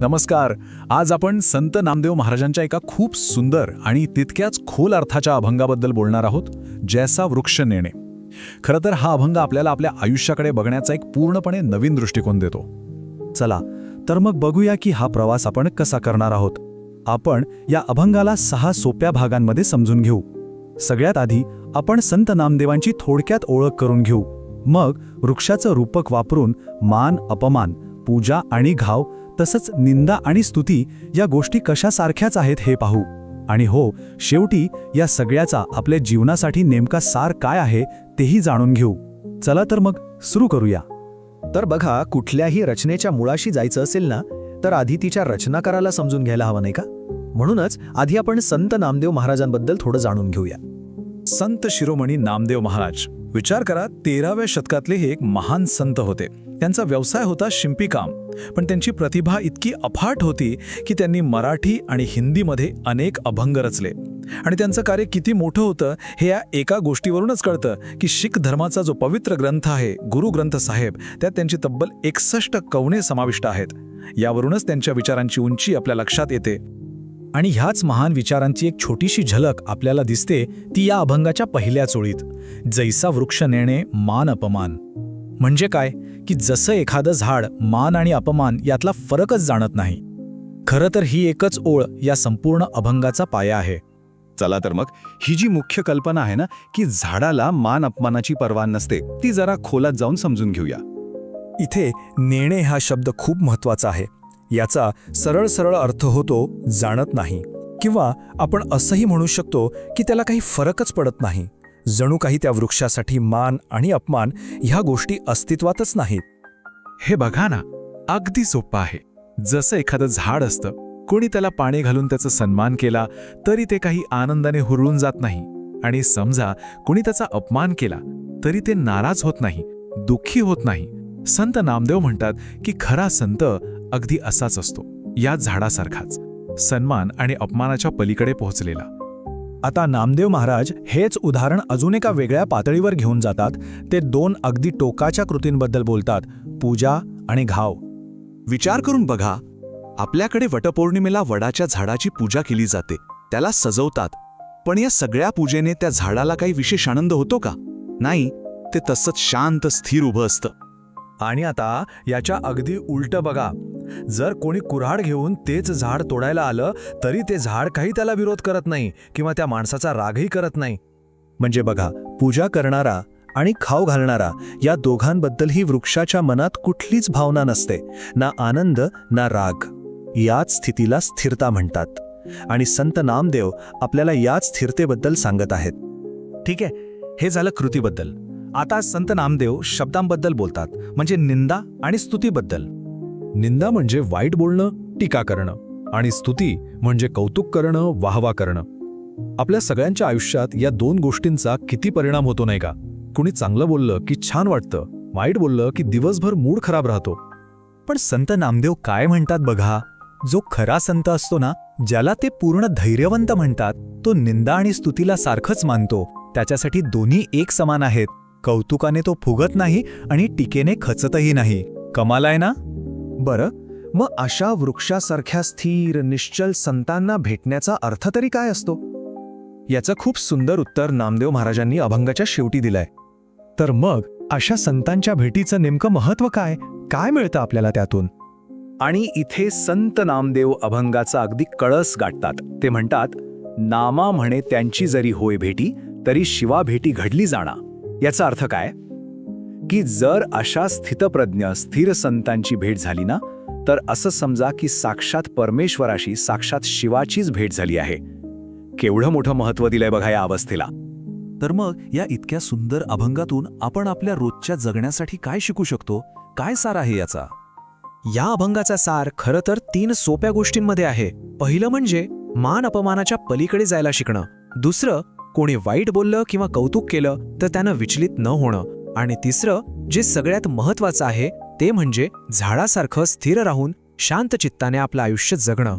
नमस्कार. आज आपण संत नामदेव महाराजांच्या एका खूप सुंदर आणि तितक्याच खोल अर्थाच्या अभंगाबद्दल बोलणार आहोत, जैसा वृक्ष नेणे. खरं तर हा अभंग आपल्याला आपल्या आयुष्याकडे बघण्याचा एक पूर्णपणे नवीन दृष्टिकोन देतो. चला तर मग बघूया की हा प्रवास आपण कसा करणार आहोत. आपण या अभंगाला 6 सोप्या भागांमध्ये समजून घेऊ. सगळ्यात आधी आपण संत नामदेवांची थोडक्यात ओळख करून घेऊ. मग वृक्षाचं रूपक वापरून मान अपमान, पूजा आणि घाव, तसंच निंदा आणि स्तुती या गोष्टी कशा सारख्याच आहेत हे पाहू. आणि हो, शेवटी या सगळ्याचा आपल्या जीवनासाठी नेमका सार काय आहे तेही जाणून घेऊ. चला तर मग सुरू करूया. तर बघा, कुठल्याही रचनेच्या मुळाशी जायचं असेल ना, तर आधी तिच्या रचनाकाराला समजून घ्यायला हवं, नाही का? म्हणूनच आधी आपण संत नामदेव महाराजांबद्दल थोडं जाणून घेऊया. संत शिरोमणी नामदेव महाराज, विचार करा, 13व्या शतकातले हे एक महान संत होते. त्यांचा व्यवसाय होता शिंपीकाम, पण त्यांची प्रतिभा इतकी अफाट होती की त्यांनी मराठी आणि हिंदीमध्ये अनेक अभंग रचले. आणि त्यांचं कार्य किती मोठं होतं हे या एका गोष्टीवरूनच कळतं की शीख धर्माचा जो पवित्र ग्रंथ आहे, गुरु ग्रंथ साहेब, त्यात त्यांची तब्बल 61 कवने समाविष्ट आहेत. यावरूनच त्यांच्या विचारांची उंची आपल्या लक्षात येते. आणि ह्याच महान विचारांची एक छोटीशी झलक आपल्याला दिसते ती या अभंगाच्या पहिल्याच ओळीत. जैसा वृक्ष नेणे मान अपमान. म्हणजे काय की जसं एखादं झाड मान आणि अपमान यातला फरकच जाणत नाही. खरं तर ही एकच ओळ या संपूर्ण अभंगाचा पाया आहे. चला तर मग ही जी मुख्य कल्पना आहे ना, की झाडाला मान अपमानाची पर्वा नसते, ती जरा खोलात जाऊन समजून घेऊया. इथे नेणे हा शब्द खूप महत्वाचा आहे. याचा सरळ सरळ अर्थ होतो जाणत नाही, किंवा आपण असंही म्हणू शकतो की त्याला काही फरकच पडत नाही. जणू काही त्या वृक्षासाठी मान आणि अपमान ह्या गोष्टी अस्तित्वातच नाहीत. हे बघा ना, अगदी सोपं आहे. जसं एखादं झाड असतं, कोणी त्याला पाणी घालून त्याचा सन्मान केला तरी ते काही आनंदाने हुरळून जात नाही. आणि समजा कोणी त्याचा अपमान केला तरी ते नाराज होत नाही, दुःखी होत नाही. संत नामदेव म्हणतात की खरा संत अगदी असाच असतो, या झाडासारखाच, सन्मान आणि अपमानाच्या पलीकडे पोहोचलेला. आता नामदेव महाराज हेच उदाहरण अजून एका वेगळ्या पातळीवर घेऊन जातात. ते 2 अगदी टोकाच्या कृतींबद्दल बोलतात, पूजा आणि घाव. विचार करून बघा, आपल्याकडे वटपौर्णिमेला वडाच्या झाडाची पूजा केली जाते, त्याला सजवतात. पण या सगळ्या पूजेने त्या झाडाला काही विशेष आनंद होतो का? नाही, ते तसंच शांत स्थिर उभं असतं. आणि आता याच्या अगदी उलटं बघा. जर कोणी कुऱ्हाड घेऊन तेच झाड तोडायला आलं तरी ते झाड काही त्याला विरोध करत नाही किंवा त्या माणसाचा रागही करत नाही. म्हणजे बघा, पूजा करणारा आणि खाऊ घालणारा या दोघांबद्दलही वृक्षाच्या मनात कुठलीच भावना नसते, ना आनंद ना राग. याच स्थितीला स्थिरता म्हणतात. आणि संत नामदेव आपल्याला याच स्थिरतेबद्दल सांगत आहेत. ठीक आहे, हे झालं कृतीबद्दल. आता संत नामदेव शब्दांबद्दल बोलतात, म्हणजे निंदा आणि स्तुतीबद्दल. निंदा म्हणजे वाईट बोलणं, टीका करणं, आणि स्तुती म्हणजे कौतुक करणं, वाहवा करणं. आपल्या सगळ्यांच्या आयुष्यात या 2 गोष्टींचा किती परिणाम होतो नाही का? कुणी चांगलं बोललं की छान वाटतं, वाईट बोललं की दिवसभर मूड खराब राहतो. पण संत नामदेव काय म्हणतात बघा, जो खरा संत असतो ना, ज्याला ते पूर्ण धैर्यवंत म्हणतात, तो निंदा आणि स्तुतीला सारखंच मानतो. त्याच्यासाठी दोन्ही एक समान आहेत. कौतुकाने तो फुगत नाही आणि टीकेने खचतही नाही. कमाल आहे ना? बरं, मग अशा वृक्षासारख्या स्थिर निश्चल संतांना भेटण्याचा अर्थ तरी काय असतो? याचं खूप सुंदर उत्तर नामदेव महाराजांनी अभंगाच्या शेवटी दिलंय. तर मग अशा संतांच्या भेटीचं नेमकं महत्त्व काय? काय मिळतं आपल्याला त्यातून? आणि इथे संत नामदेव अभंगाचा अगदी कळस गाठतात. ते म्हणतात, नामा म्हणे त्यांची जरी होय भेटी, तरी शिवा भेटी घडली जाणा. याचा अर्थ काय? की जर अशा स्थितप्रज्ञ स्थिर संतांची भेट झाली ना, तर असं समजा की साक्षात परमेश्वराशी, साक्षात शिवाचीच भेट झाली आहे. केवढं मोठं महत्त्व दिलंय बघा या अवस्थेला. तर मग या इतक्या सुंदर अभंगातून आपण आपल्या रोजच्या जगण्यासाठी काय शिकू शकतो? काय सार आहे याचा? या अभंगाचा सार खरं तर 3 सोप्या गोष्टींमध्ये आहे. पहिलं म्हणजे मान अपमानाच्या पलीकडे जायला शिकणं. दुसरं, कोणी वाईट बोललं किंवा कौतुक केलं तर त्यानं विचलित न होणं. आणि तिसरं, जे सगळ्यात महत्त्वाचं आहे, ते म्हणजे झाडासारखं स्थिर राहून शांत चित्ताने आपलं आयुष्य जगणं.